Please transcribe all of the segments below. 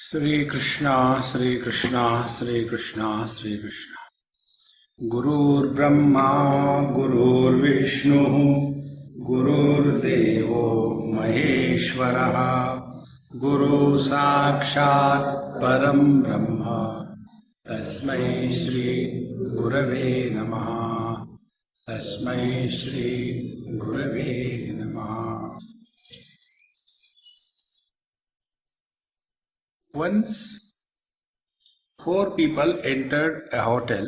Sri Krishna, Sri Krishna, Sri Krishna, Sri Krishna. Gurur Brahma, Gurur Vishnu, Gurur Devo Maheshwaraha, Guru Sakshat Param Brahma, Tasmai Shri Gurave Namaha, Tasmai Shri Gurave Namaha. Once, four people entered a hotel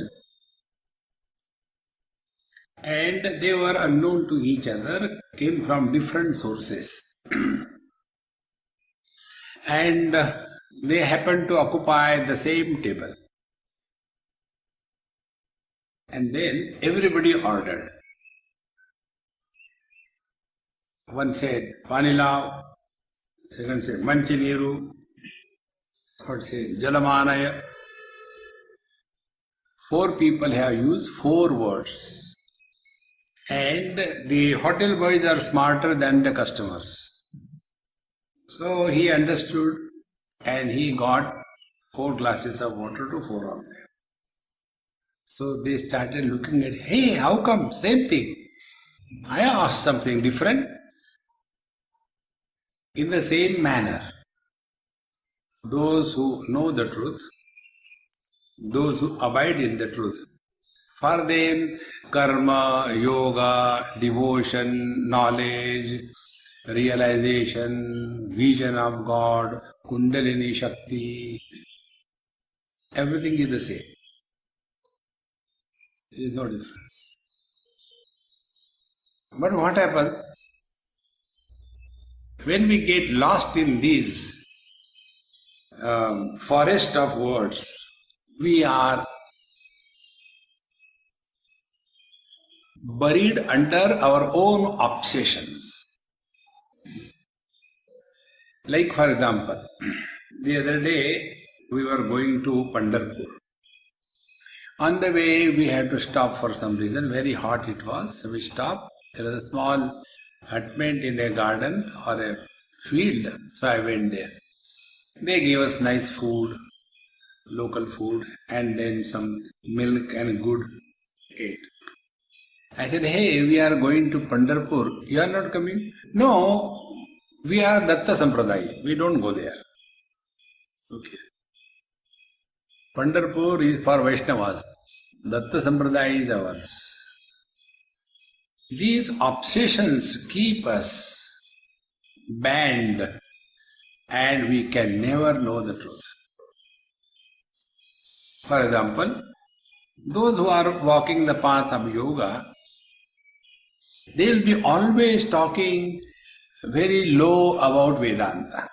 and they were unknown to each other, came from different sources. And they happened to occupy the same table. And then everybody ordered. One said, Panilao, second said, Manchiniru, third said, Jalamanaya. Four people have used four words. And the hotel boys are smarter than the customers. So he understood and he got 4 glasses of water to 4 of them. So they started looking at, hey, how come? Same thing. I asked something different. In the same manner, those who know the truth, those who abide in the truth, for them, karma, yoga, devotion, knowledge, realization, vision of God, Kundalini Shakti, everything is the same. There is no difference. But what happens? When we get lost in these forest of words, we are buried under our own obsessions. Like for example, the other day we were going to Pandharpur. On the way we had to stop for some reason, very hot it was, so we stopped. There was a small hutment in a garden or a field, so I went there. They gave us nice food, local food, and then some milk and good ate. I said, hey, we are going to Pandharpur. You are not coming? No, we are Datta Sampradaya. We don't go there. Okay. Pandharpur is for Vaishnavas. Datta Sampradaya is ours. These obsessions keep us banned and we can never know the truth. For example, those who are walking the path of yoga, they will be always talking very low about Vedanta.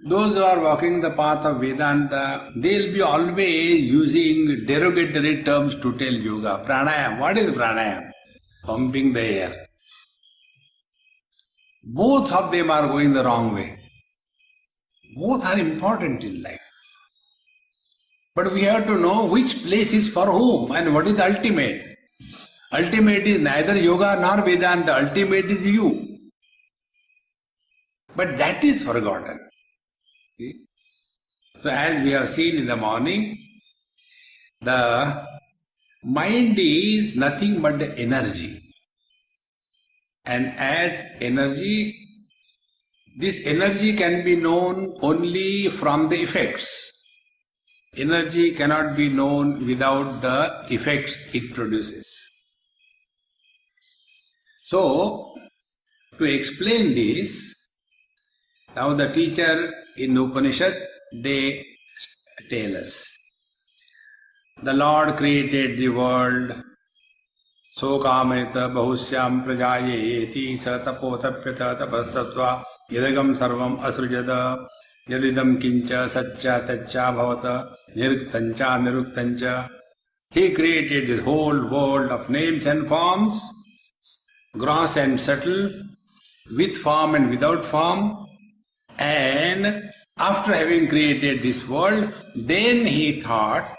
Those who are walking the path of Vedanta, they will be always using derogatory terms to tell yoga. Pranayam. What is pranayam? Pumping the air. Both of them are going the wrong way. Both are important in life. But we have to know which place is for whom and what is the ultimate. Ultimate is neither yoga nor Vedanta. Ultimate is you. But that is forgotten. See? So as we have seen in the morning, the mind is nothing but the energy. And as energy, this energy can be known only from the effects. Energy cannot be known without the effects it produces. So, to explain this, now the teacher in Upanishad, they tell us, the Lord created the world, so kamayata bahusyam prajayeti sa tapotapyata tapastatva yadagam sarvam asrujada yadidam kincha satcha taccha bhavata niruktancha niruktancha. He created the whole world of names and forms, gross and subtle, with form and without form. And after having created this world, then he thought,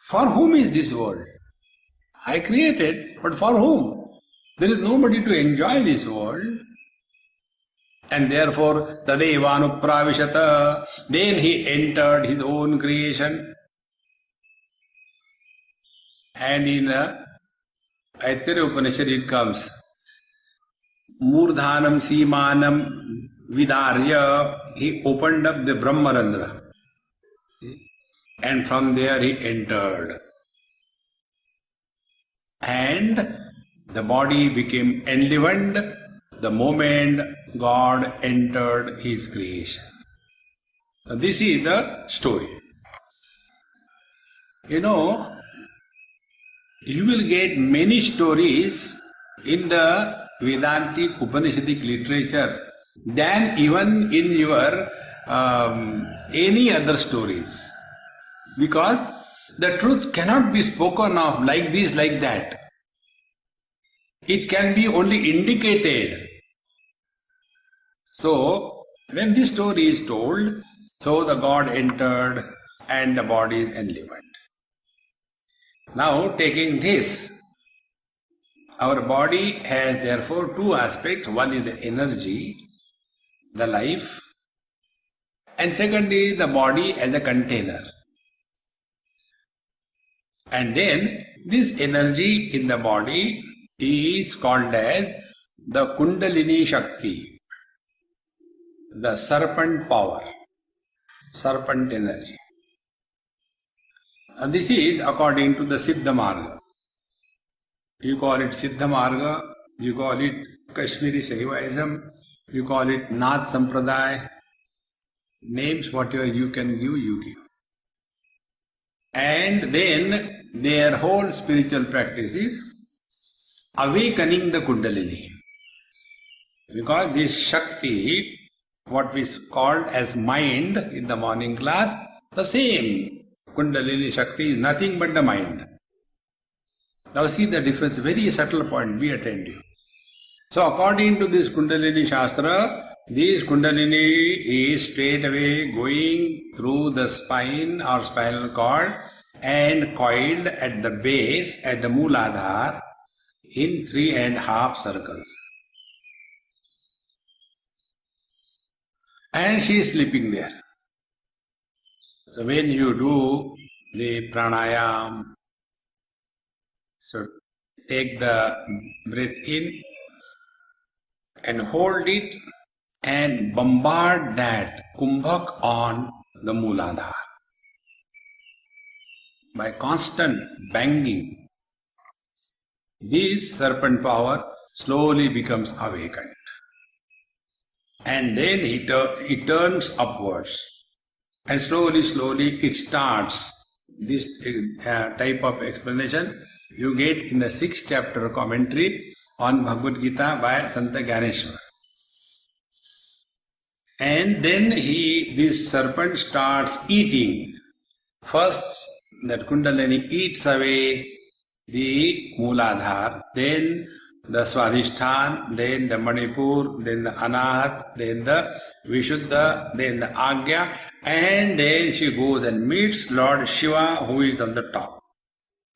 for whom is this world? I created, but for whom? There is nobody to enjoy this world. And therefore, Tadevanupravishata, then he entered his own creation. And in Aitreya Upanishad it comes, Murdhanam Simanam Vidarya, he opened up the Brahmarandra. And from there he entered. And the body became enlivened the moment God entered his creation. So this is the story. You know, you will get many stories in the Vedantic Upanishadic literature than even in your any other stories. Because the truth cannot be spoken of like this, like that. It can be only indicated. So, when this story is told, so the God entered and the body is enlivened. Now, taking this, our body has therefore two aspects. One is the energy, the life, and second is the body as a container. And then this energy in the body is called as the Kundalini Shakti, the serpent power, serpent energy. And this is according to the Siddha Marga. You call it Siddha Marga, you call it Kashmiri Shaivaism, you call it Nath Sampradaya. Names whatever you can give, you give. And then their whole spiritual practice is awakening the Kundalini. Because this Shakti, what we called as mind in the morning class, the same Kundalini Shakti is nothing but the mind. Now see the difference, very subtle point, be attentive. So according to this Kundalini Shastra, this Kundalini is straight away going through the spine or spinal cord and coiled at the base, at the Mooladhara, in 3.5 circles. And she is sleeping there. So when you do the pranayam, so take the breath in and hold it and bombard that kumbhak on the Mooladhara. By constant banging, this serpent power slowly becomes awakened. And then it turns upwards. And slowly it starts. This type of explanation you get in the 6th chapter commentary on Bhagavad Gita by Santa Gyaneshwar. And then this serpent starts eating. First, that Kundalini eats away the Mooladhara, then the Swadhisthana, then the Manipur, then the Anahat, then the Vishuddha, then the Agya, and then she goes and meets Lord Shiva who is on the top.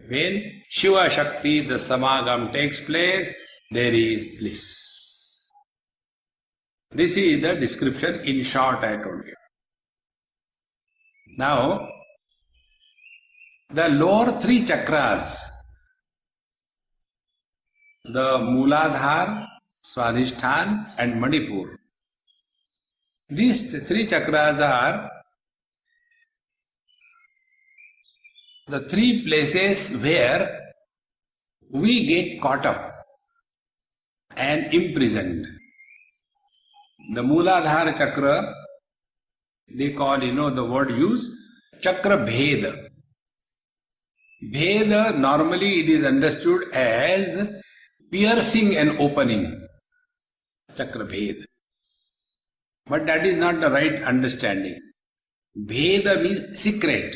When Shiva Shakti, the Samagam takes place, there is bliss. This is the description in short I told you. Now, the lower 3 chakras, the Mooladhara, Swadhisthana and Manipur. These 3 chakras are the 3 places where we get caught up and imprisoned. The Mooladhara chakra, they call, the word used, chakra bheda. Bheda, normally it is understood as piercing and opening. Chakra bheda. But that is not the right understanding. Bheda means secret.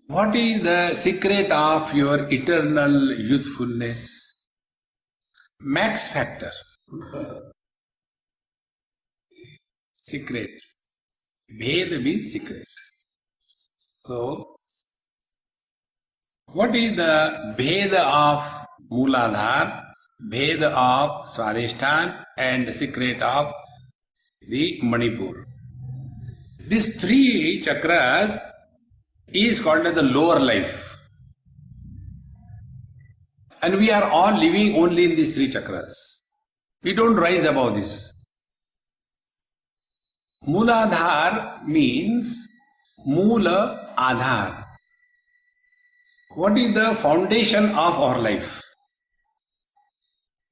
What is the secret of your eternal youthfulness? Max factor. Secret. Bheda means secret. So, what is the Bheda of Mooladhara? Bheda of Swadhisthana and the secret of the Manipur. These three chakras is called as the lower life. And we are all living only in these three chakras. We don't rise above this. Mooladhar means Moola Adhar. What is the foundation of our life?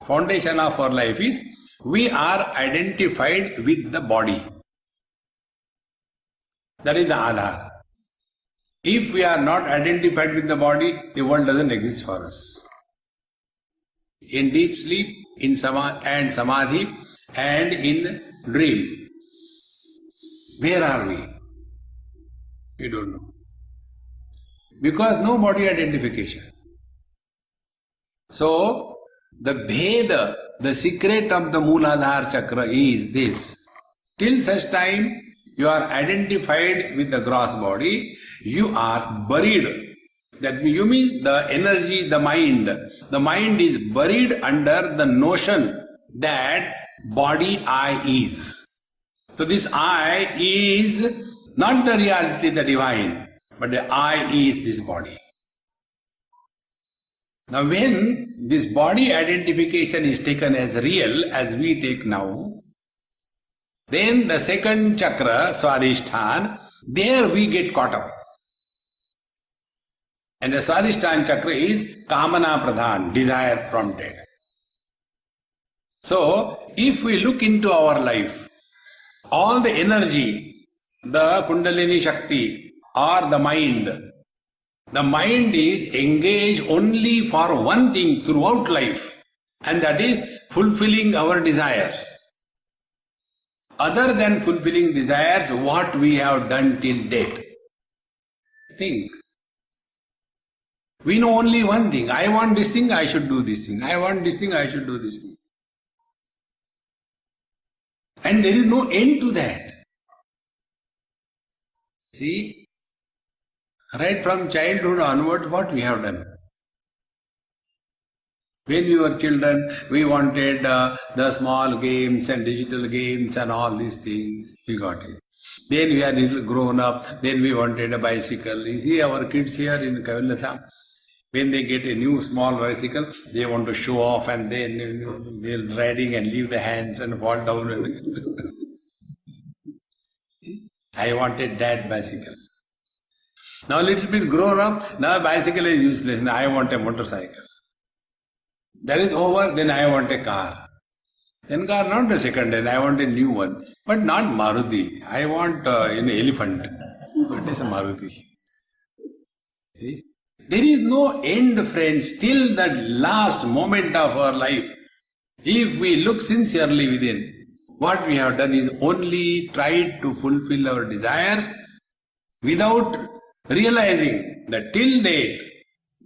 Foundation of our life is we are identified with the body. That is the Adhar. If we are not identified with the body, the world doesn't exist for us. In deep sleep, in samadhi, and in dream. Where are we? We don't know. Because no body identification. So, the Bheda, the secret of the Mooladhar chakra is this. Till such time you are identified with the gross body, you are buried. That you mean the energy, the mind. The mind is buried under the notion that body I is. So this I is not the reality, the divine, but the I is this body. Now when this body identification is taken as real, as we take now, then the second chakra, Swadhisthana, there we get caught up. And the Swadhisthana chakra is Kamana Pradhan, desire prompted. So, if we look into our life, all the energy, the Kundalini Shakti or the mind is engaged only for one thing throughout life, and that is fulfilling our desires. Other than fulfilling desires, what we have done till date. Think. We know only one thing. I want this thing, I should do this thing. I want this thing, I should do this thing. And there is no end to that. See, right from childhood onwards, what we have done. When we were children, we wanted the small games and digital games and all these things. We got it. Then we are little grown up. Then we wanted a bicycle. You see our kids here in Kavilatha, when they get a new small bicycle, they want to show off, and then they're riding and leave the hands and fall down. I wanted that bicycle. Now a little bit grown up, now bicycle is useless. Now I want a motorcycle. That is over, then I want a car. Then car, not the second hand, I want a new one. But not Maruti. I want an elephant. What is a Maruti? See? There is no end, friends, till that last moment of our life. If we look sincerely within, what we have done is only tried to fulfill our desires without realizing that till date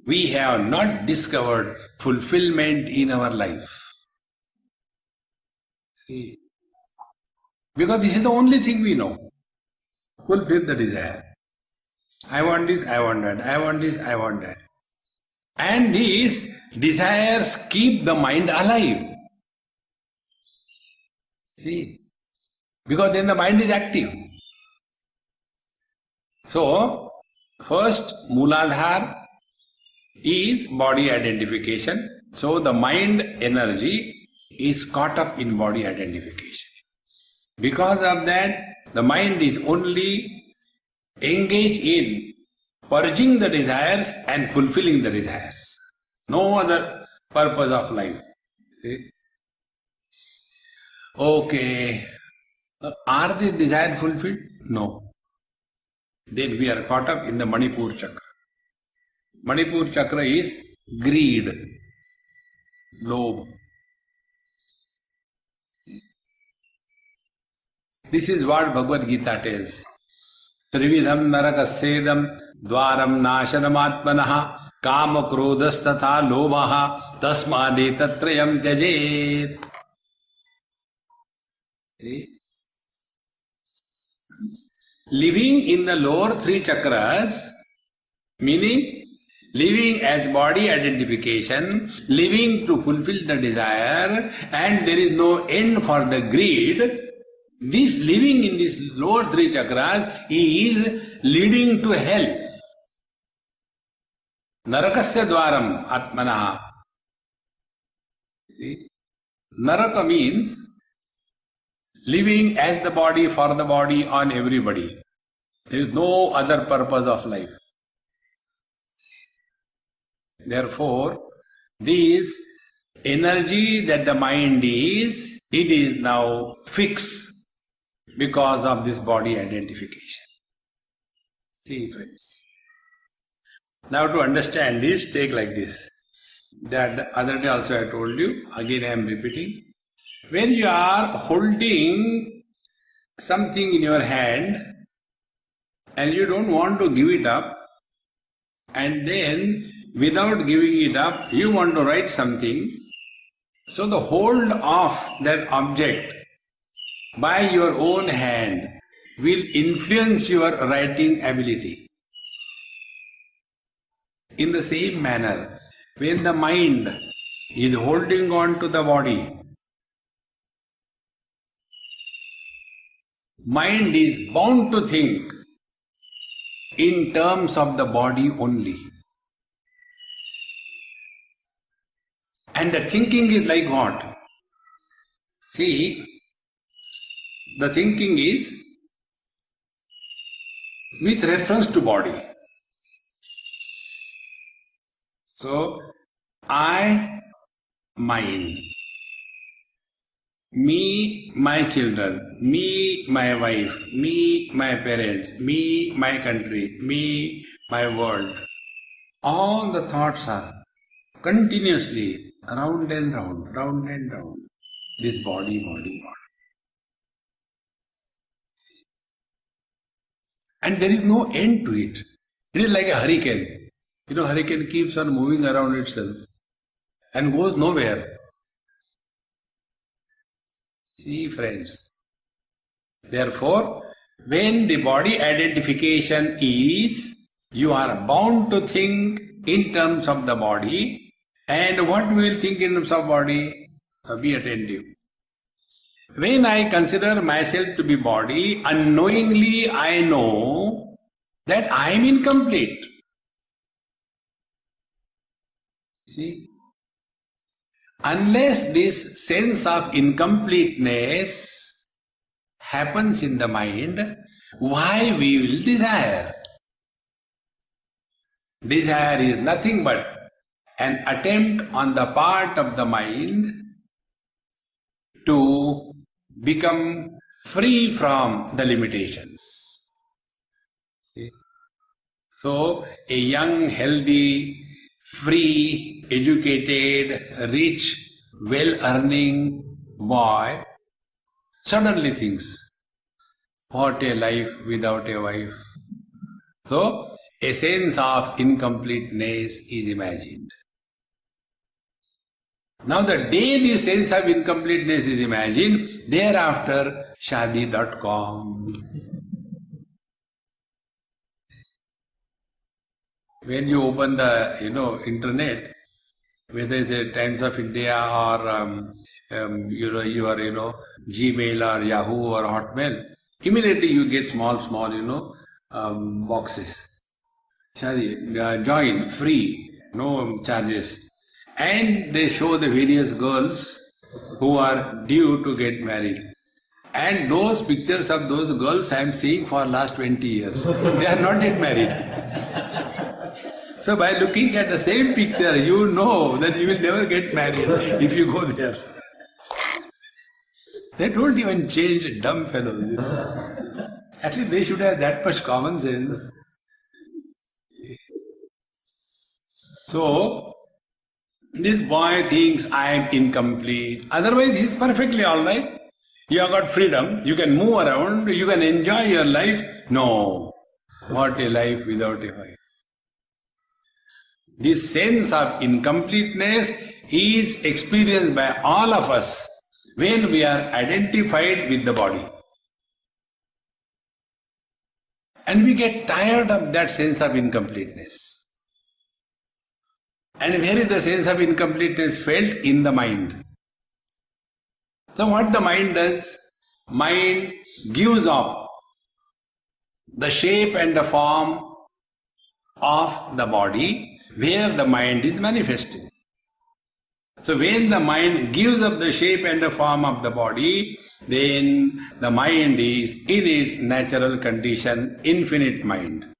we have not discovered fulfillment in our life. See? Because this is the only thing we know. Fulfill the desire. I want this, I want that. I want this, I want that. And these desires keep the mind alive. See? Because then the mind is active. So, first Mooladhar is body identification. So the mind energy is caught up in body identification. Because of that, the mind is only engaged in purging the desires and fulfilling the desires. No other purpose of life. See? Okay. Are these desires fulfilled? No. Then we are caught up in the Manipur chakra. Manipur chakra is greed, lobh. This is what Bhagavad Gita tells. Trividham narakasthedam dvaram nashanam kama krodhastatha lobhaha tasmade tatrayam tyajet. Living in the lower three chakras, meaning living as body identification, living to fulfill the desire, and there is no end for the greed. This living in these lower three chakras is leading to hell. Narakasya dwaram atmanaha. Naraka means living as the body, for the body, on everybody. There is no other purpose of life. Therefore, this energy that the mind is, it is now fixed because of this body identification. See, friends. Now to understand this, take like this. That other day also I told you, again I am repeating. When you are holding something in your hand and you don't want to give it up, and then without giving it up, you want to write something, so the hold of that object by your own hand will influence your writing ability. In the same manner, when the mind is holding on to the body, mind is bound to think in terms of the body only. And the thinking is like what? See, the thinking is with reference to body. So, I, mine. Me, my children. Me, my wife. Me, my parents. Me, my country. Me, my world. All the thoughts are continuously round and round, round and round. This body, body, body. And there is no end to it. It is like a hurricane. You know, hurricane keeps on moving around itself and goes nowhere. See, friends. Therefore, when the body identification is, you are bound to think in terms of the body, and what we will think in terms of body? Be attentive. When I consider myself to be body, unknowingly I know that I am incomplete. See? Unless this sense of incompleteness happens in the mind, why we will desire? Desire is nothing but an attempt on the part of the mind to become free from the limitations. See? So, a young, healthy, free, educated, rich, well-earning boy suddenly thinks, what a life without a wife. So, a sense of incompleteness is imagined. Now the day the sense of incompleteness is imagined, thereafter Shadi.com. When you open the internet, whether it's a Times of India or your Gmail or Yahoo or Hotmail, immediately you get small boxes. Shadi, join, free, no charges. And they show the various girls who are due to get married. And those pictures of those girls I am seeing for last 20 years. They are not yet married. So by looking at the same picture, you know that you will never get married if you go there. They don't even change, dumb fellows, At least they should have that much common sense. So, this boy thinks I am incomplete. Otherwise, he is perfectly alright. You have got freedom. You can move around. You can enjoy your life. No. What a life without a wife. This sense of incompleteness is experienced by all of us when we are identified with the body. And we get tired of that sense of incompleteness. And where is the sense of incompleteness felt? In the mind. So what the mind does? Mind gives up the shape and the form of the body where the mind is manifesting. So when the mind gives up the shape and the form of the body, then the mind is in its natural condition, infinite mind.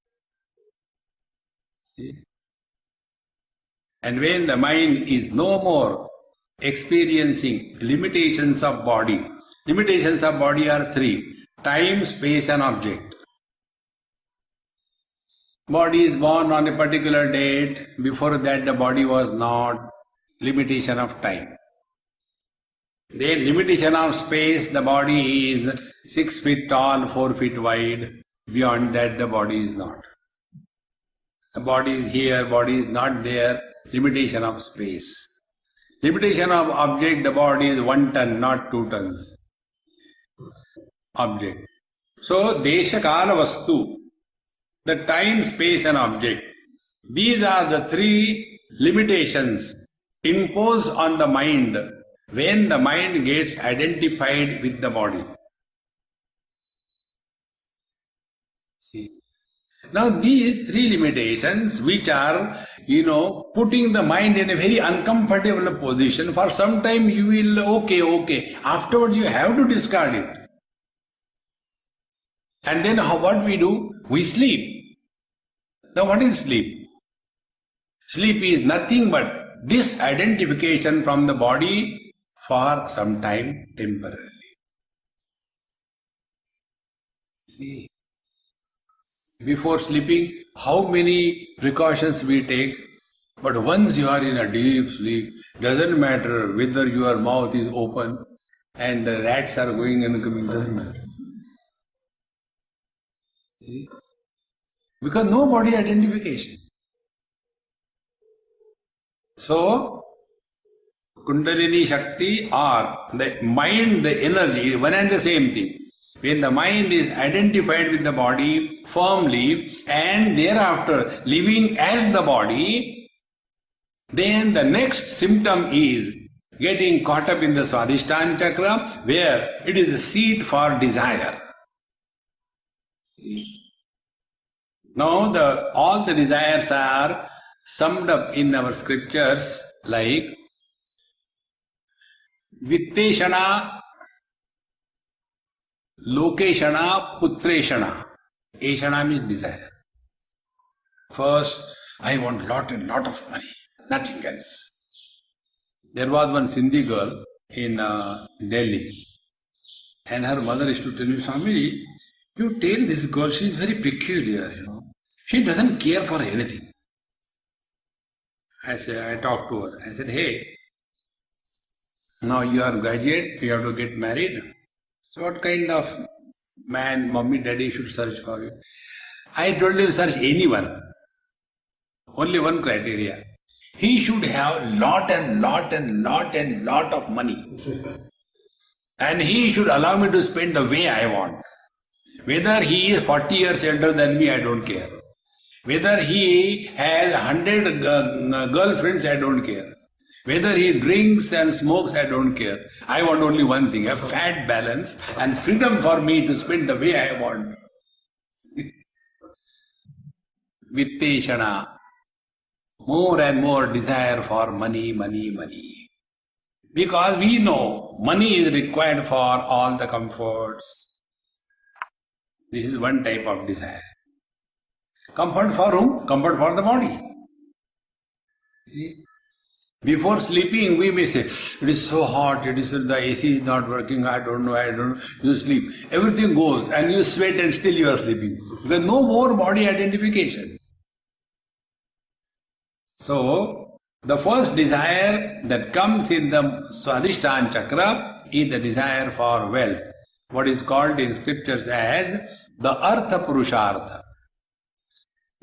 And when the mind is no more experiencing limitations of body are three: time, space and object. Body is born on a particular date, before that the body was not. Limitation of time. Then limitation of space, the body is 6 feet tall, 4 feet wide. Beyond that the body is not. The body is here, body is not there. Limitation of space. Limitation of object, the body is 1 ton, not 2 tons. Object. So, Desha Kala Vastu, the time, space and object, these are the three limitations imposed on the mind when the mind gets identified with the body. See. Now these three limitations which are, putting the mind in a very uncomfortable position, for some time you will, okay. Afterwards you have to discard it. And then what we do? We sleep. Now what is sleep? Sleep is nothing but disidentification from the body for some time temporarily. See, before sleeping, how many precautions we take, but once you are in a deep sleep, doesn't matter whether your mouth is open and the rats are going and coming, doesn't matter. See? Because no body identification. So, Kundalini Shakti or the mind, the energy, one and the same thing. When the mind is identified with the body firmly and thereafter living as the body, then the next symptom is getting caught up in the Swadhisthana chakra, where it is a seat for desire. Now all the desires are summed up in our scriptures like Vitteshana, Lokeshana, Putreshana. Eshana means desire. First, I want lot and lot of money, nothing else. There was one Sindhi girl in Delhi, and her mother used to tell me, Swami, you tell this girl, she is very peculiar, She doesn't care for anything. I talked to her. I said, hey, now you are graduate, you have to get married. So what kind of man, mommy, daddy should search for you? I told him, search anyone. Only one criteria. He should have lot of money. And he should allow me to spend the way I want. Whether he is 40 years elder than me, I don't care. Whether he has 100 girlfriends, I don't care. Whether he drinks and smokes, I don't care. I want only one thing, a fat balance and freedom for me to spend the way I want. Vitteshana. More and more desire for money. Because we know money is required for all the comforts. This is one type of desire. Comfort for whom? Comfort for the body. Before sleeping, we may say, it is so hot, the AC is not working, I don't know, you sleep. Everything goes and you sweat and still you are sleeping. Because no more body identification. So, the first desire that comes in the Swadhisthana chakra is the desire for wealth. What is called in scriptures as the Artha Purushartha.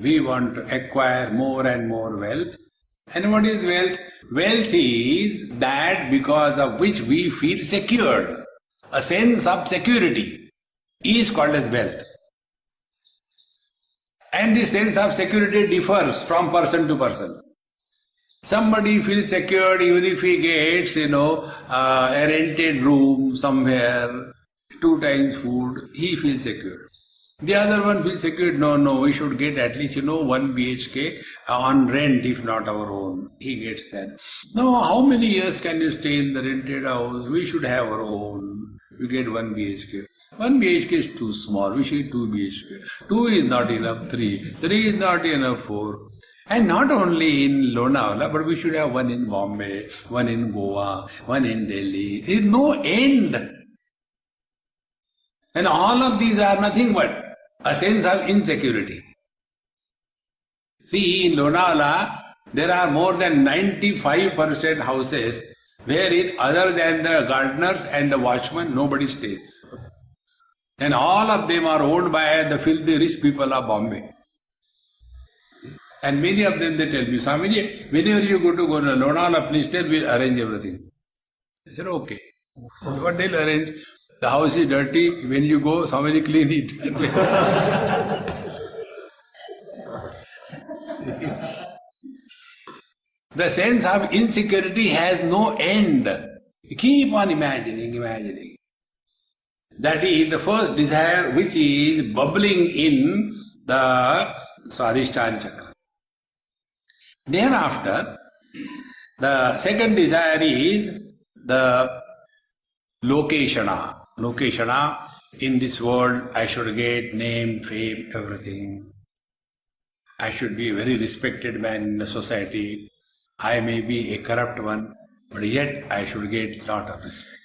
We want to acquire more and more wealth. And what is wealth? Wealth is that because of which we feel secured. A sense of security is called as wealth. And this sense of security differs from person to person. Somebody feels secured even if he gets, a rented room somewhere, 2 times food, he feels secured. The other one feels secured, no, we should get at least, 1 BHK on rent, if not our own. He gets that. No, how many years can you stay in the rented house? We should have our own. We get 1 BHK. 1 BHK is too small. We should 2 BHK. 2 is not enough, 3. 3 is not enough, 4. And not only in Lonavala, but we should have one in Bombay, one in Goa, one in Delhi. There is no end. And all of these are nothing but a sense of insecurity. See, in Lonavala, there are more than 95% houses wherein other than the gardeners and the watchmen, nobody stays. And all of them are owned by the filthy rich people of Bombay. And many of them, they tell me, Swamiji, whenever you go to Lonavala, please tell, we'll arrange everything. I said, okay. What they'll arrange? The house is dirty, when you go, somebody clean it. The sense of insecurity has no end. You keep on imagining. That is the first desire which is bubbling in the Swadhisthana Chakra. Thereafter, the second desire is the lokeshana. Lokeshana, in this world I should get name, fame, everything. I should be a very respected man in the society. I may be a corrupt one, but yet I should get a lot of respect.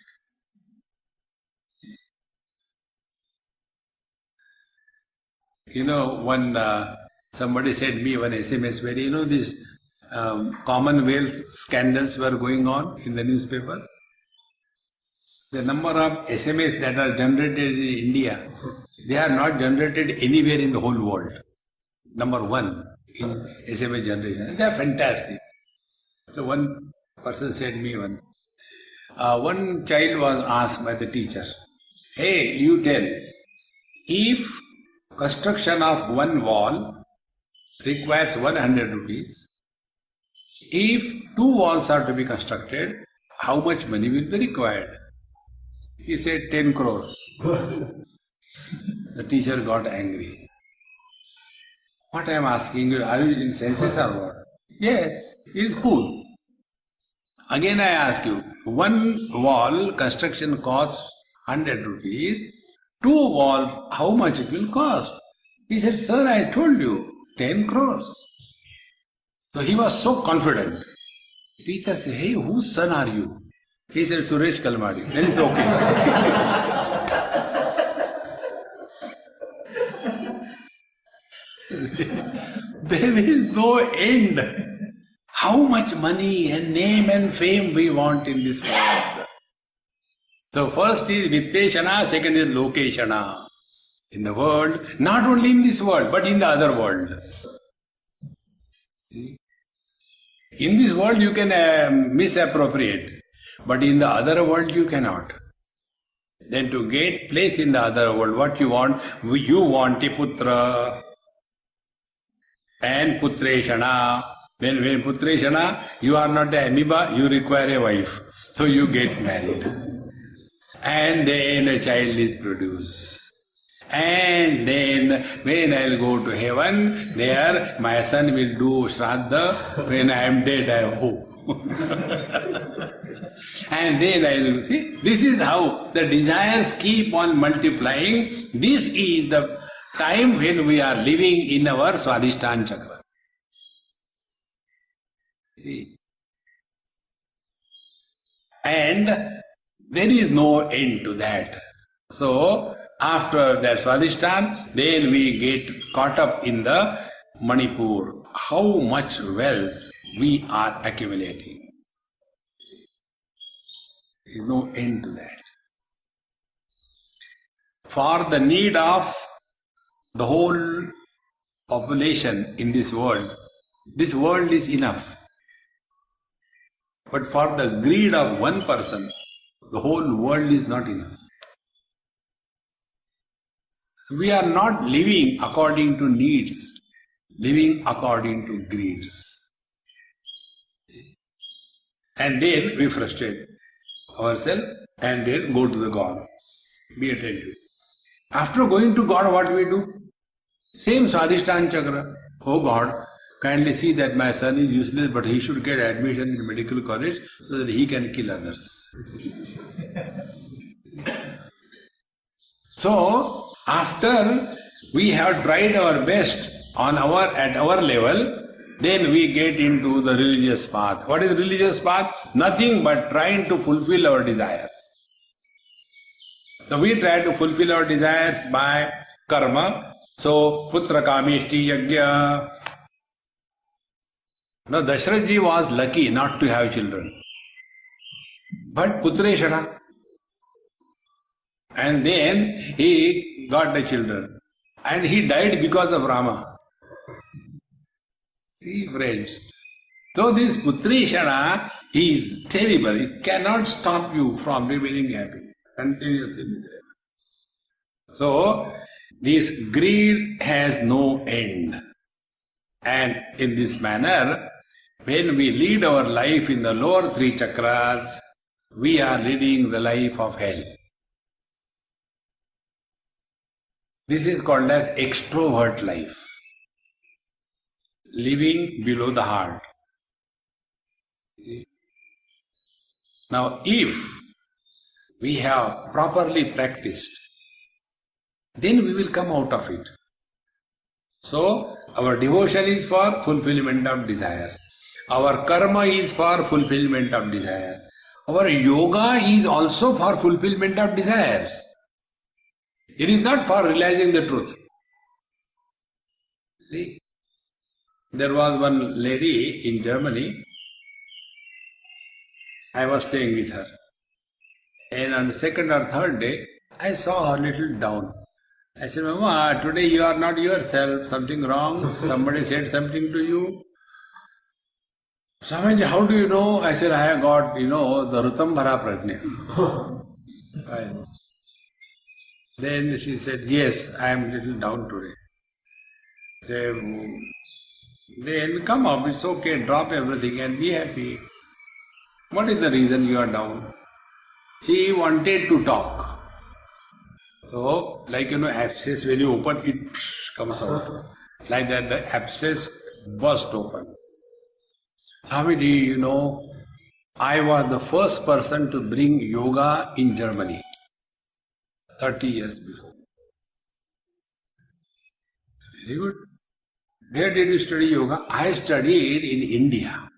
Somebody sent me one SMS where, these Commonwealth scandals were going on in the newspaper. The number of SMS that are generated in India, they are not generated anywhere in the whole world. Number one in SMS generation. They are fantastic. So one person said me one child was asked by the teacher, hey, you tell, if construction of one wall requires 100 rupees, if 2 walls are to be constructed, how much money will be required? He said 10 crores. The teacher got angry. What I am asking you, are you in senses or what? Yes, he is cool. Again I ask you, one wall construction costs 100 rupees, 2 walls, how much it will cost? He said, sir, I told you, 10 crores. So he was so confident. Teacher said, hey, whose son are you? He said, Suresh Kalmadi. Then it's okay. There is no end. How much money and name and fame we want in this world. So first is Vitteshana, second is Lokeshana. In the world, not only in this world, but in the other world. See? In this world you can misappropriate, but in the other world you cannot. Then to get place in the other world, what you want a putra and putreshana. When putreshana, you are not an amoeba, you require a wife. So you get married. And then a child is produced. And then when I'll go to heaven, there my son will do Shraddha. When I am dead, I hope. And then I will see, this is how the desires keep on multiplying. This is the time when we are living in our Swadhisthana Chakra. See? And there is no end to that. So, after that Swadhisthana, then we get caught up in the Manipur. How much wealth we are accumulating. There is no end to that. For the need of the whole population in this world is enough. But for the greed of one person, the whole world is not enough. So we are not living according to needs, living according to greeds. And then we frustrate ourselves and then go to the God. Be attentive. After going to God, what we do? Same Swadhisthana Chakra. Oh God, kindly see that my son is useless, but he should get admission in medical college so that he can kill others. So, after we have tried our best at our level, then we get into the religious path. What is religious path? Nothing but trying to fulfill our desires. So we try to fulfill our desires by karma. So, putra kamishti yajna. Now, Dashrathji was lucky not to have children. But putreshana. And then he got the children. And he died because of Rama. See, friends. So this putreshana is terrible. It cannot stop you from remaining happy. Continuously miserable. So, this greed has no end. And in this manner, when we lead our life in the lower three chakras, we are leading the life of hell. This is called as extrovert life. Living below the heart. Now, if we have properly practiced, then we will come out of it. So, our devotion is for fulfillment of desires. Our karma is for fulfillment of desire. Our yoga is also for fulfillment of desires. It is not for realizing the truth. See? There was one lady in Germany. I was staying with her. And on the second or third day, I saw her little down. I said, Mama, today you are not yourself. Something wrong? Somebody said something to you? Swamiji, how do you know? I said, I have got, the Rutambhara Prajna. I know. Then she said, yes, I am little down today. Then come up, it's okay, drop everything and be happy. What is the reason you are down? She wanted to talk. So, like abscess, when you open, it comes out. Like that, the abscess burst open. Swamiji, I was the first person to bring yoga in Germany 30 years before. Very good. Where did you study yoga? I studied in India.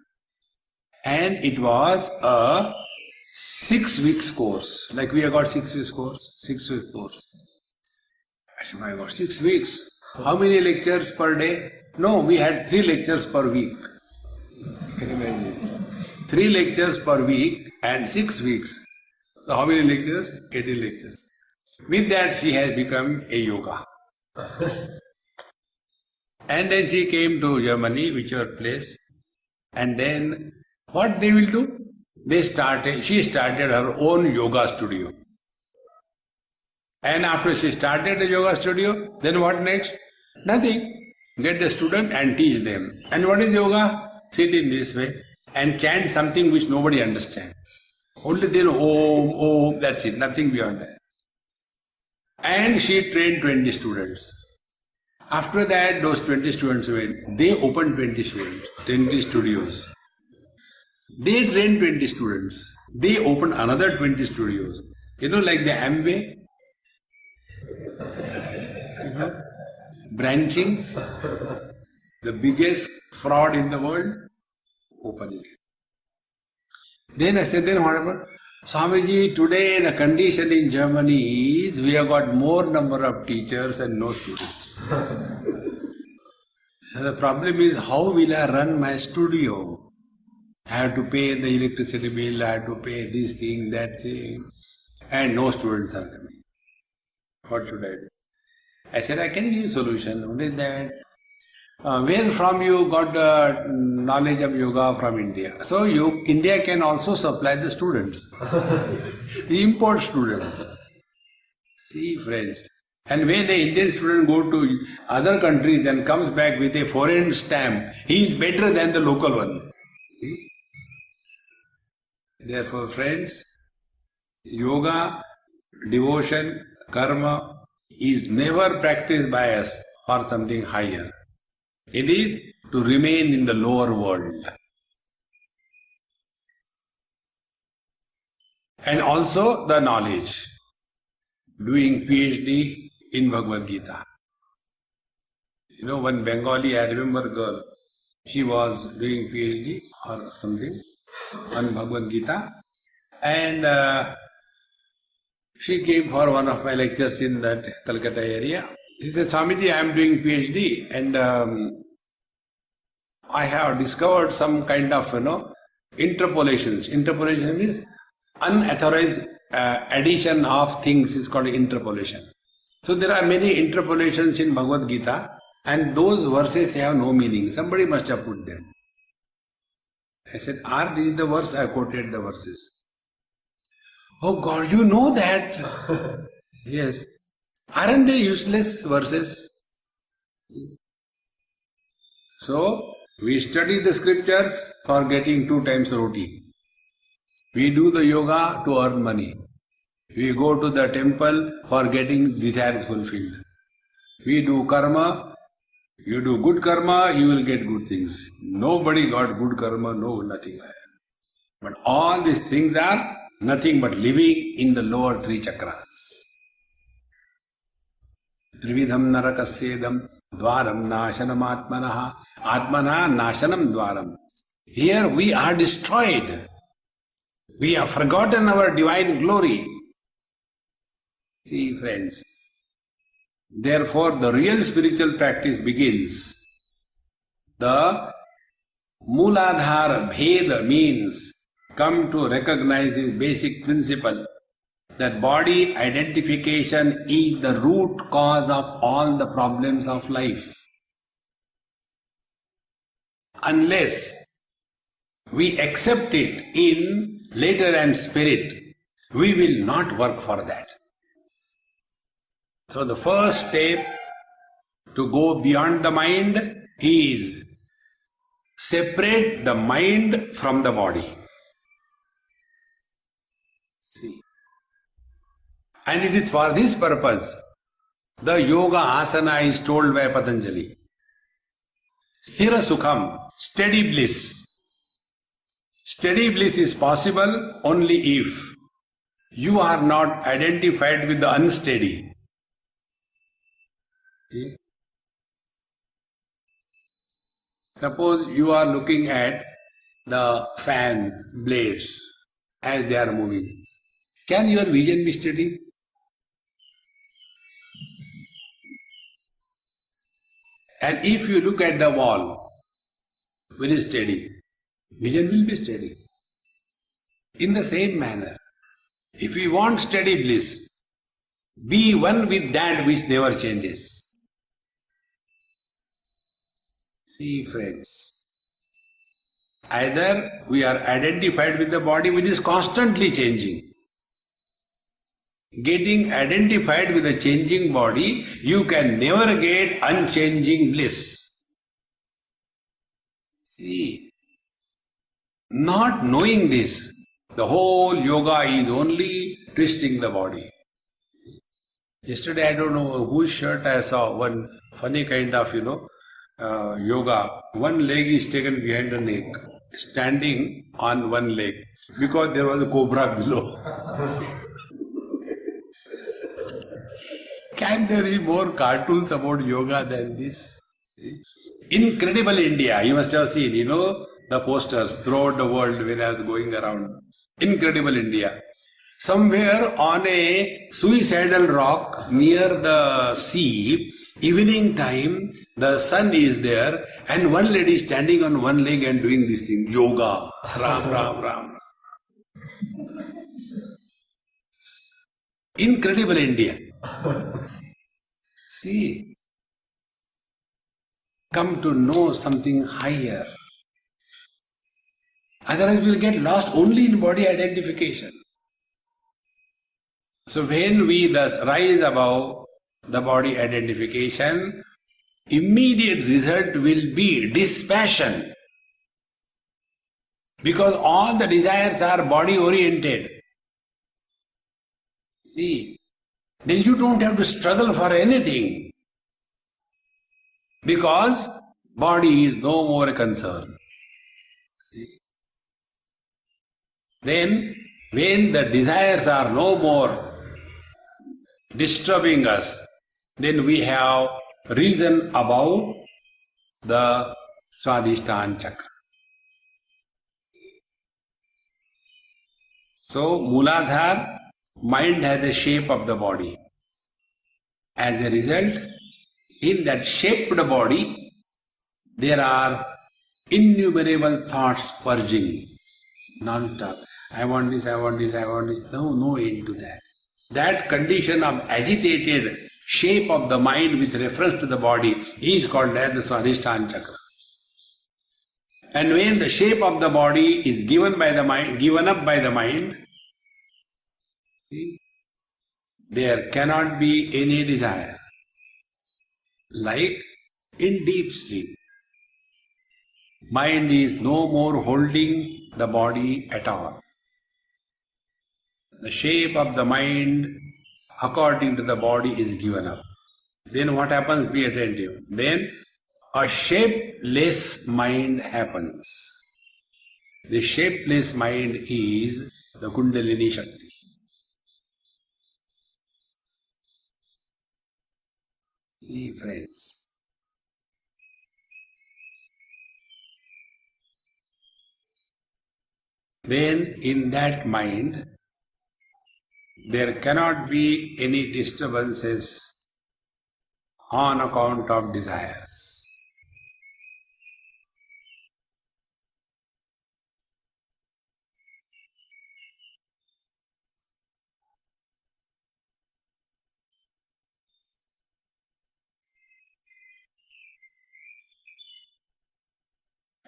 And it was a 6 weeks course. Like we have got 6 weeks course. 6 week course. I said, my God, 6 weeks. How many lectures per day? No, we had 3 lectures per week. Can you imagine? 3 lectures per week and 6 weeks. So how many lectures? 80 lectures. With that she has become a yoga. And then she came to Germany, whichever place. And then what they will do? She started her own yoga studio. And after she started a yoga studio, then what next? Nothing. Get the student and teach them. And what is yoga? Sit in this way and chant something which nobody understands. Only then Om, that's it, nothing beyond that. And she trained 20 students. After that, those 20 students went. They opened 20 studios. They trained 20 students. They opened another 20 studios. Like the Amway. Branching. The biggest fraud in the world. Opening it. Then I said, then what happened? Swamiji, today the condition in Germany is we have got more number of teachers and no students. The problem is, how will I run my studio? I have to pay the electricity bill, I have to pay this thing, that thing, and no students are coming. What should I do? I said, I can give you a solution. What is that? Where from you got the knowledge of yoga? From India. So India can also supply the students. The import students. See, friends. And when the Indian student go to other countries and comes back with a foreign stamp, he is better than the local one. See? Therefore, friends, yoga, devotion, karma is never practiced by us for something higher. It is to remain in the lower world. And also the knowledge. Doing PhD in Bhagavad Gita. You know, one Bengali, I remember a girl, she was doing PhD or something on Bhagavad Gita, and she came for one of my lectures in that Calcutta area. She said, Swamiji, I am doing PhD and I have discovered some kind of, interpolations. Interpolation is unauthorized addition of things is called interpolation. So there are many interpolations in Bhagavad Gita and those verses have no meaning. Somebody must have put them. I said, are these the verses? I quoted the verses. Oh God, you know that? Yes. Aren't they useless verses? So, we study the scriptures for getting 2 times roti. We do the yoga to earn money. We go to the temple for getting desires fulfilled. We do karma. You do good karma, you will get good things. Nobody got good karma, no, nothing like that. But all these things are nothing but living in the lower 3 chakras. Trividham narakasyedam dvaram nashanam atmanaha atmana nashanam dvaram. Here we are destroyed. We have forgotten our divine glory. See, friends, therefore the real spiritual practice begins. The Mooladhara Bheda means come to recognize this basic principle that body identification is the root cause of all the problems of life. Unless we accept it in letter and spirit, we will not work for that. So the first step to go beyond the mind is separate the mind from the body. See. And it is for this purpose the yoga asana is told by Patanjali. Sthira Sukham, steady bliss. Steady bliss is possible only if you are not identified with the unsteady. See? Suppose you are looking at the fan blades as they are moving. Can your vision be steady? And if you look at the wall, very steady, vision will be steady. In the same manner, if we want steady bliss, be one with that which never changes. See, friends, either we are identified with the body which is constantly changing. Getting identified with a changing body, you can never get unchanging bliss. See, not knowing this, the whole yoga is only twisting the body. Yesterday, I don't know whose shirt I saw, one funny kind of, yoga. One leg is taken behind the neck, standing on one leg, because there was a cobra below. Can there be more cartoons about yoga than this? Incredible India, you must have seen, the posters throughout the world when I was going around. Incredible India. Somewhere on a suicidal rock near the sea, evening time, the sun is there and one lady is standing on one leg and doing this thing, yoga, Ram, Ram, Ram. Incredible India. See, come to know something higher. Otherwise we will get lost only in body identification. So when we thus rise above the body identification, immediate result will be dispassion Because all the desires are body oriented. See, then you don't have to struggle for anything. Because body is no more a concern. See? Then, when the desires are no more disturbing us, then we have reason about the Swadhisthana Chakra. So, Mooladhara, mind has the shape of the body. As a result, in that shaped body, there are innumerable thoughts purging non-stop. I want this, I want this, I want this. No end to that. That condition of agitated shape of the mind with reference to the body is called as the Swadhisthana Chakra. And when the shape of the body is given up by the mind, see, there cannot be any desire. Like in deep sleep, mind is no more holding the body at all. The shape of the mind according to the body is given up. Then what happens? Be attentive. Then a shapeless mind happens. The shapeless mind is the Kundalini Shakti. See, friends. When in that mind there cannot be any disturbances on account of desires.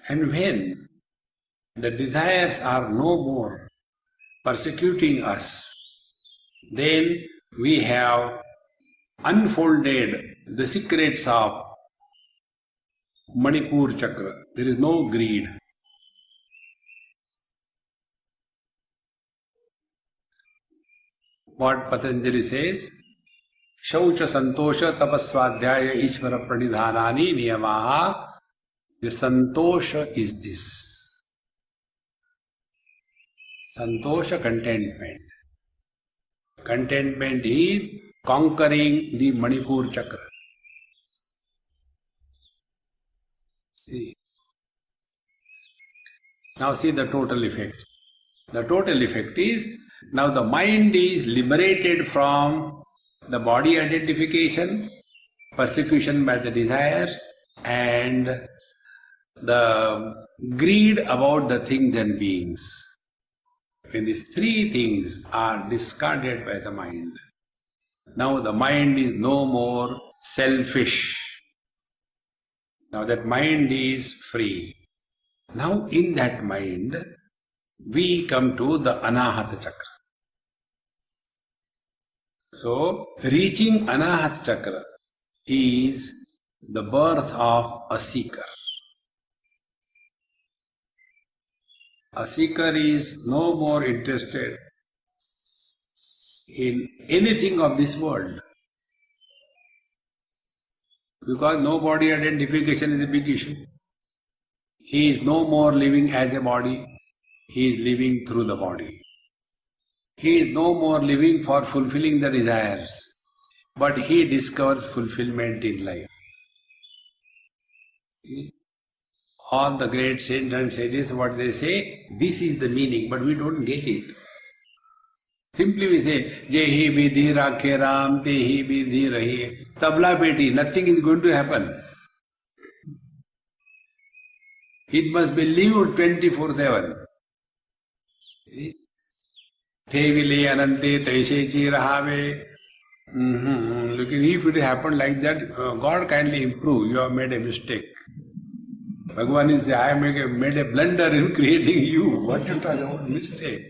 And when the desires are no more persecuting us, then we have unfolded the secrets of Manipur Chakra. There is no greed. What Patanjali says, Shaucha Santosha Tapaswadhyaya Ishvara Pranidhanani Niyamaha. The Santosha is this. Santosha, contentment. Contentment is conquering the Manipur Chakra. See. Now see the total effect. The total effect is, now the mind is liberated from the body identification, persecution by the desires, and the greed about the things and beings. When these three things are discarded by the mind, now the mind is no more selfish. Now that mind is free. Now in that mind, we come to the Anahata Chakra. So, reaching Anahata Chakra is the birth of a seeker. A seeker is no more interested in anything of this world, because no body identification is a big issue. He is no more living as a body, he is living through the body. He is no more living for fulfilling the desires, but he discovers fulfillment in life. See? All the great saints and sages, what they say, this is the meaning, but we don't get it. Simply we say, Jehi vidhi rakhe ram, tehi vidhi rahi. Tabla peti, nothing is going to happen. It must be lived 24/7. Thevile anante taise chi rahave. Look, if it happened like that, God kindly improve, you have made a mistake. Bhagavan will say, I have made a blunder in creating you. What you talk about mistake?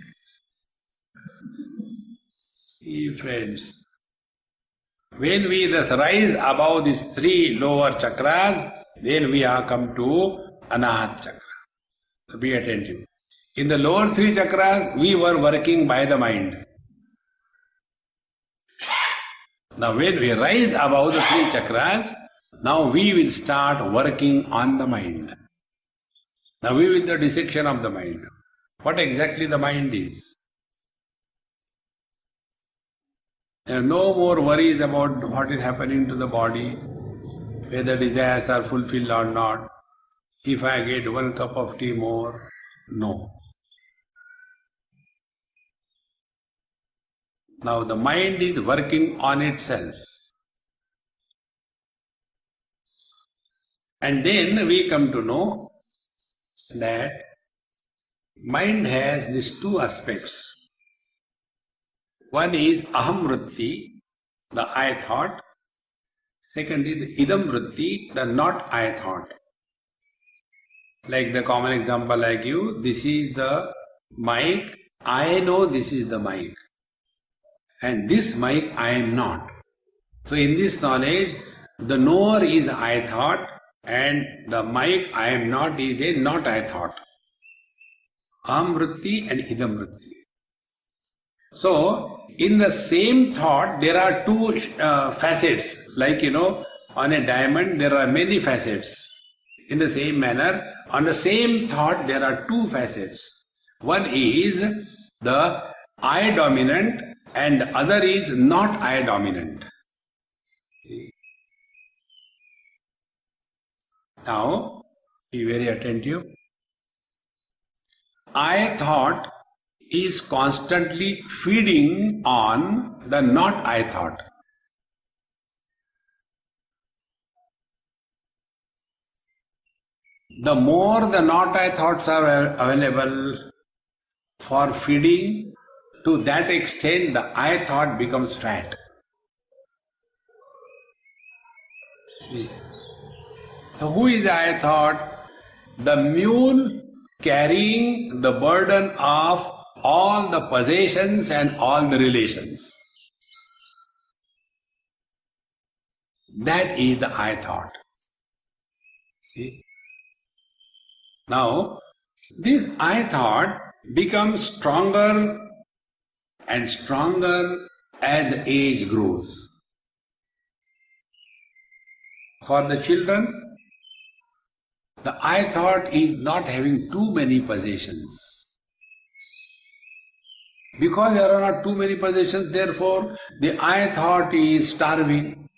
Friends, when we thus rise above these three lower chakras, then we are come to Anahata Chakra. So be attentive. In the lower three chakras, we were working by the mind. Now when we rise above the three chakras, now we will start working on the mind. Now we will the dissection of the mind. What exactly the mind is? There are no more worries about what is happening to the body, whether desires are fulfilled or not. If I get 1 cup of tea more, no. Now the mind is working on itself. And then we come to know that mind has these two aspects. One is aham vritti, the I thought. Second is the idam vritti, the not I thought. Like the common example like you, this is the mic, I know this is the mic. And this mic I am not. So in this knowledge, the knower is I thought and the mic I am not is a not I thought. Aham vritti and idam vritti. So, in the same thought, there are two facets. Like, on a diamond, there are many facets. In the same manner, on the same thought, there are two facets. One is the I dominant and the other is not I dominant. See? Now, be very attentive. I thought is constantly feeding on the not I thought. The more the not I thoughts are available for feeding, to that extent the I thought becomes fat. See? So who is the I thought? The mule carrying the burden of all the possessions and all the relations. That is the I thought. See? Now, this I thought becomes stronger and stronger as the age grows. For the children, the I thought is not having too many possessions. Because there are not too many possessions, therefore the I thought is starving,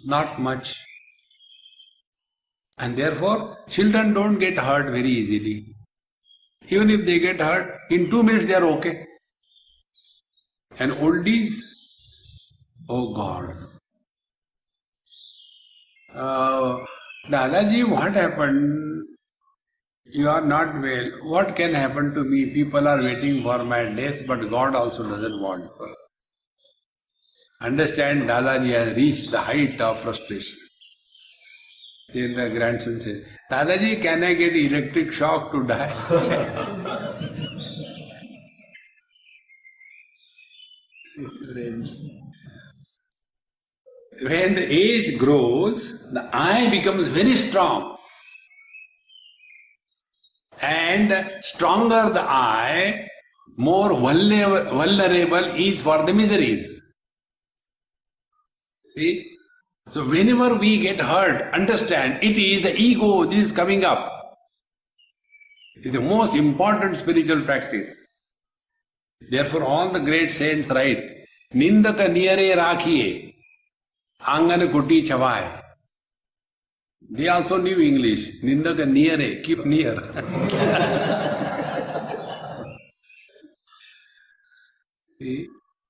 not much. And therefore children don't get hurt very easily. Even if they get hurt, in 2 minutes they are okay. And oldies, oh God. Dadaji, what happened? You are not well. What can happen to me? People are waiting for my death, but God also doesn't want. Understand, Dadaji has reached the height of frustration. Then the grandson says, Dadaji, can I get electric shock to die? Friends, when the age grows, the I becomes very strong. And stronger the I, more vulnerable is for the miseries. See? So whenever we get hurt, understand, it is the ego that is coming up. It is the most important spiritual practice. Therefore all the great saints write, Nindaka niyare rakhiye, angan kuti chavaye. They also knew English. Nindaka niyare, keep near. See?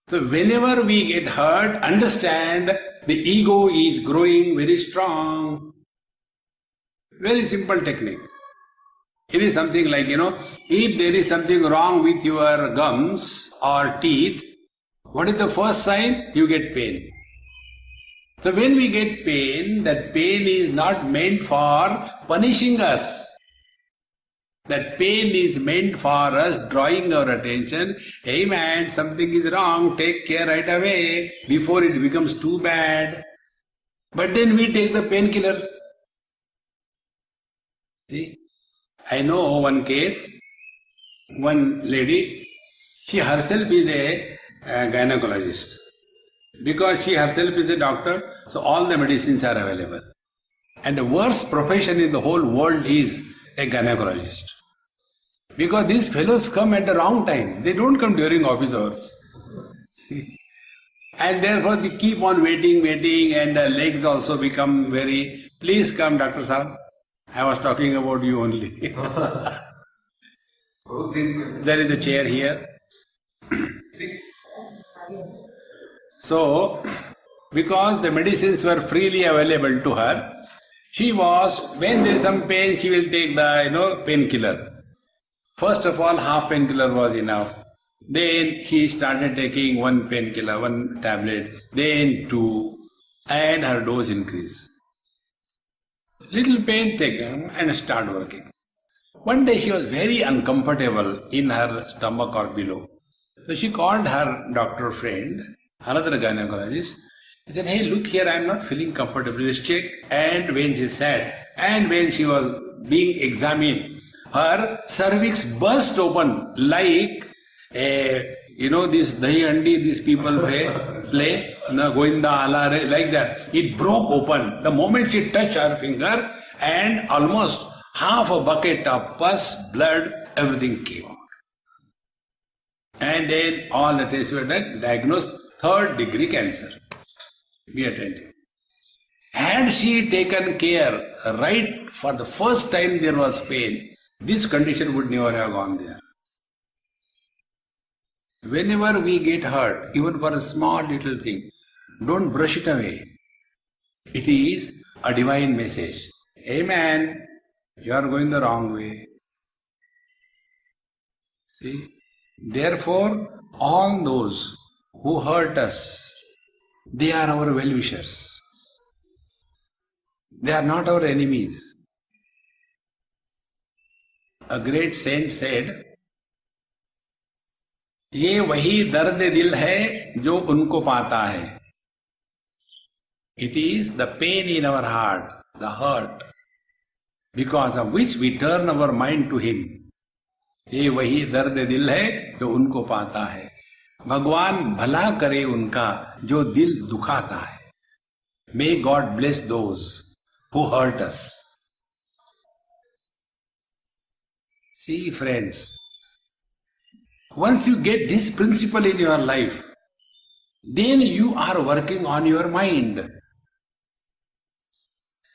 So whenever we get hurt, understand the ego is growing very strong. Very simple technique. It is something like, if there is something wrong with your gums or teeth, what is the first sign? You get pain. So when we get pain, that pain is not meant for punishing us. That pain is meant for us drawing our attention. Hey man, something is wrong, take care right away before it becomes too bad. But then we take the painkillers. See? I know one case, one lady, she herself is a gynecologist. Because she herself is a doctor, so all the medicines are available. And the worst profession in the whole world is a gynecologist. Because these fellows come at the wrong time. They don't come during office hours. See? And therefore they keep on waiting, and the legs also become very... Please come, Dr. Saab. I was talking about you only. There is a chair here. So, because the medicines were freely available to her, she was, when there is some pain, she will take the, painkiller. First of all, half painkiller was enough. Then she started taking one painkiller, one tablet, then two, and her dose increased. Little pain taken and start working. One day she was very uncomfortable in her stomach or below. So she called her doctor friend, another gynecologist. He said, hey, look here, I am not feeling comfortable. Let's check. And when she sat, and when she was being examined, her cervix burst open like this dahi handi, these people play, Goinda Ala, like that. It broke open. The moment she touched her finger, and almost half a bucket of pus, blood, everything came out. And then all the tests were done, diagnosed 3rd degree cancer. Be attentive. Had she taken care right for the first time there was pain, this condition would never have gone there. Whenever we get hurt, even for a small little thing, don't brush it away. It is a divine message. Hey man, you are going the wrong way. See? Therefore, all those who hurt us, they are our well-wishers. They are not our enemies. A great saint said, ये वही दर्द दिल है जो उनको पाता है. It is the pain in our heart, the hurt, because of which we turn our mind to Him. ये वही दर्द दिल है जो उनको पाता है. भगवान भला करे उनका जो दिल दुखाता है. May God bless those who hurt us. See, friends, once you get this principle in your life, then you are working on your mind.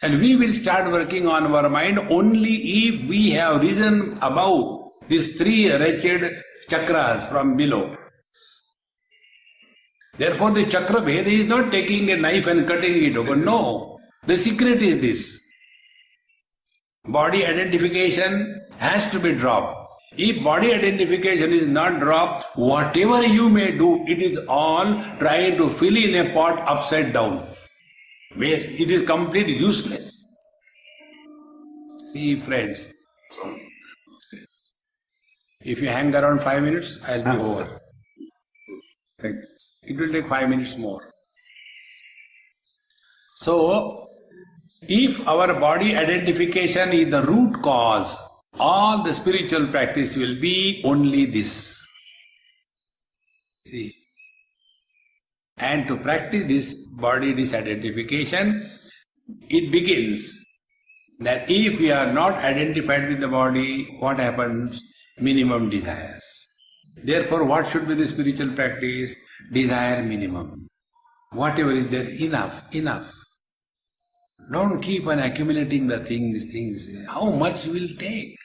And we will start working on our mind only if we have risen above these 3 wretched chakras from below. Therefore, the chakra Veda is not taking a knife and cutting it open. No. The secret is this. Body identification has to be dropped. If body identification is not dropped, whatever you may do, it is all trying to fill in a pot upside down. It is completely useless. See, friends, if you hang around 5 minutes, I'll be over. It will take 5 minutes more. So, if our body identification is the root cause, all the spiritual practice will be only this. See? And to practice this body disidentification, it begins that if we are not identified with the body, what happens? Minimum desires. Therefore, what should be the spiritual practice? Desire minimum. Whatever is there, enough. Don't keep on accumulating the things. How much you will take?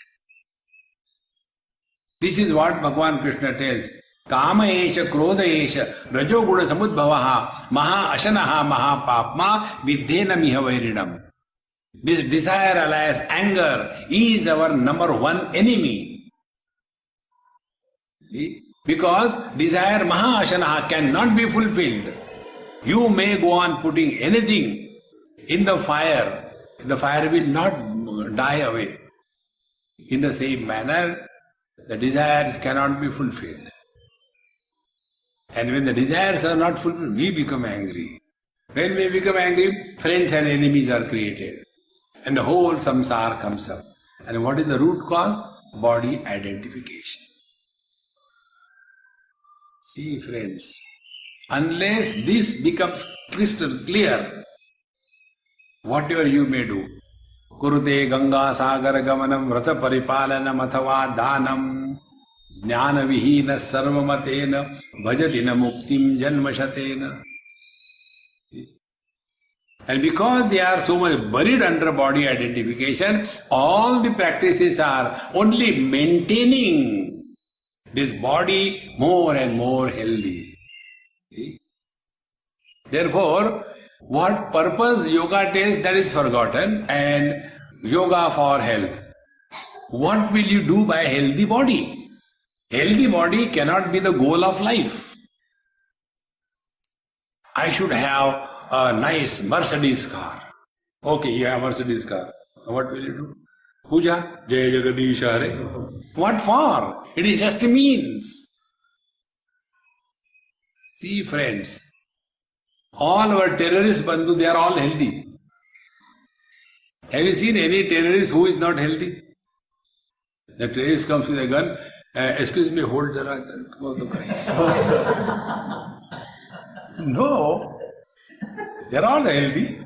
This is what Bhagavan Krishna tells. Kama esha, krodha esha, rajo guna samudbhavaha, maha ashanaha, maha papma, viddhena miha vairinam. This desire, alias anger, is our number 1 enemy. See? Because desire, maha ashanaha, cannot be fulfilled. You may go on putting anything in the fire will not die away. In the same manner, the desires cannot be fulfilled. And when the desires are not fulfilled, we become angry. When we become angry, friends and enemies are created. And the whole samsara comes up. And what is the root cause? Body identification. See, friends, unless this becomes crystal clear, whatever you may do, kurute ganga sagar gamanam vrata paripalanam athava dhanam jnana vihina sarvamatena bhajatina muktim janmashatena. And because they are so much buried under body identification, all the practices are only maintaining this body more and more healthy. See? Therefore, what purpose yoga tells, that is forgotten, and yoga for health. What will you do by a healthy body? Healthy body cannot be the goal of life. I should have a nice Mercedes car. Okay, you have a Mercedes car. What will you do? Puja, Jai Jagadish Hare. What for? It is just a means. See, friends, all our terrorist bandhu, they are all healthy. Have you seen any terrorist who is not healthy? The terrorist comes with a gun. Excuse me, hold jara. No, they are all healthy.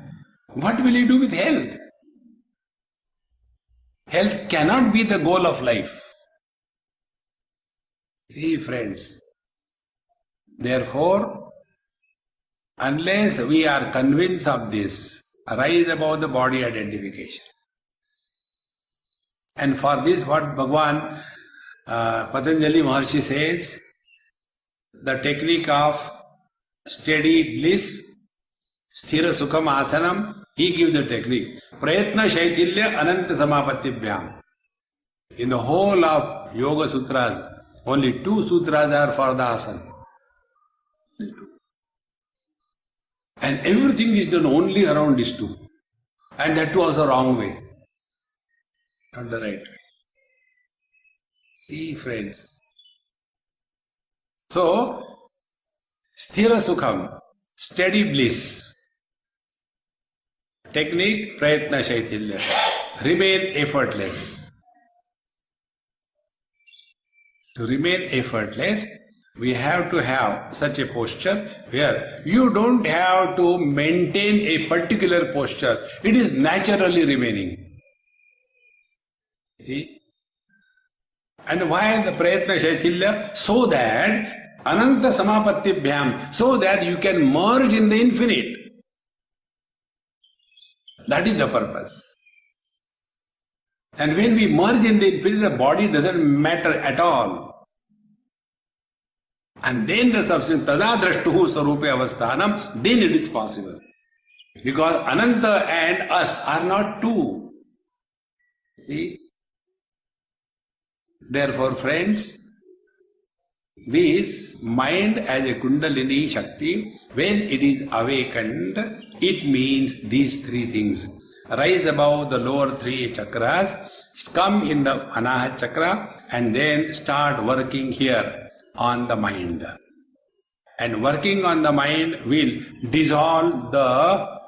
What will you do with health? Health cannot be the goal of life. See, friends, therefore, unless we are convinced of this, rise above the body identification. And for this, what Bhagavan Patanjali Maharshi says, the technique of steady bliss, sthira sukham asanam, he gives the technique. Prayatna shaitilya ananta samapatibhyam. In the whole of Yoga Sutras, only 2 sutras are for the asana. And everything is done only around these 2. And that too also wrong way. Not the right way. See, friends. So, sthira sukham, steady bliss. Technique, prayatna shaitilya. Remain effortless. To remain effortless, we have to have such a posture where you don't have to maintain a particular posture. It is naturally remaining. See? And why the prayatna shaitilya? So that ananta samapatibhyam, so that you can merge in the infinite. That is the purpose. And when we merge in the infinite, the body doesn't matter at all. And then the substance, tada drashtuhu sarupe avasthanam, then it is possible. Because Ananta and us are not 2. See? Therefore, friends, this mind as a Kundalini Shakti, when it is awakened, it means these 3 things. Rise above the lower 3 chakras, come in the Anahat chakra, and then start working here on the mind. And working on the mind will dissolve the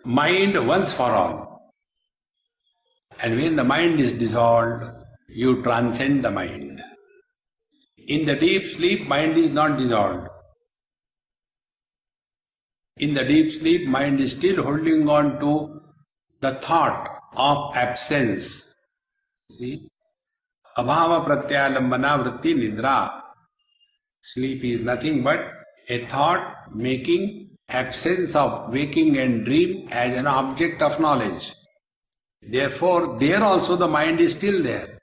mind once for all. And when the mind is dissolved, you transcend the mind. In the deep sleep, mind is not dissolved. In the deep sleep, mind is still holding on to the thought of absence. See? Abhava pratyalambana vritti nidra. Sleep is nothing but a thought making absence of waking and dream as an object of knowledge. Therefore, there also the mind is still there.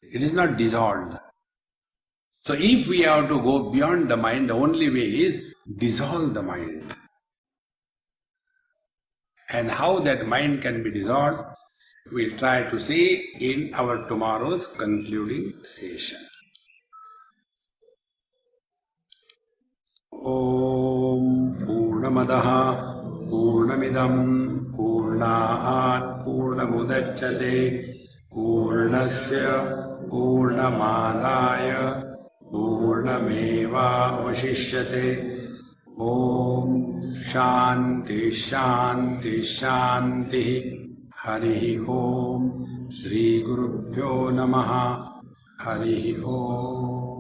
It is not dissolved. So if we have to go beyond the mind, the only way is dissolve the mind. And how that mind can be dissolved, we'll try to see in our tomorrow's concluding session. Om Purnamadaha Purnamidam Purnaat Purnamudachyate Purnasya Purnamadaya Purnameva Vashishyate. Om Shanti Shanti Shanti. Hari Om. Shri Gurubhyo Namaha. Hari Om.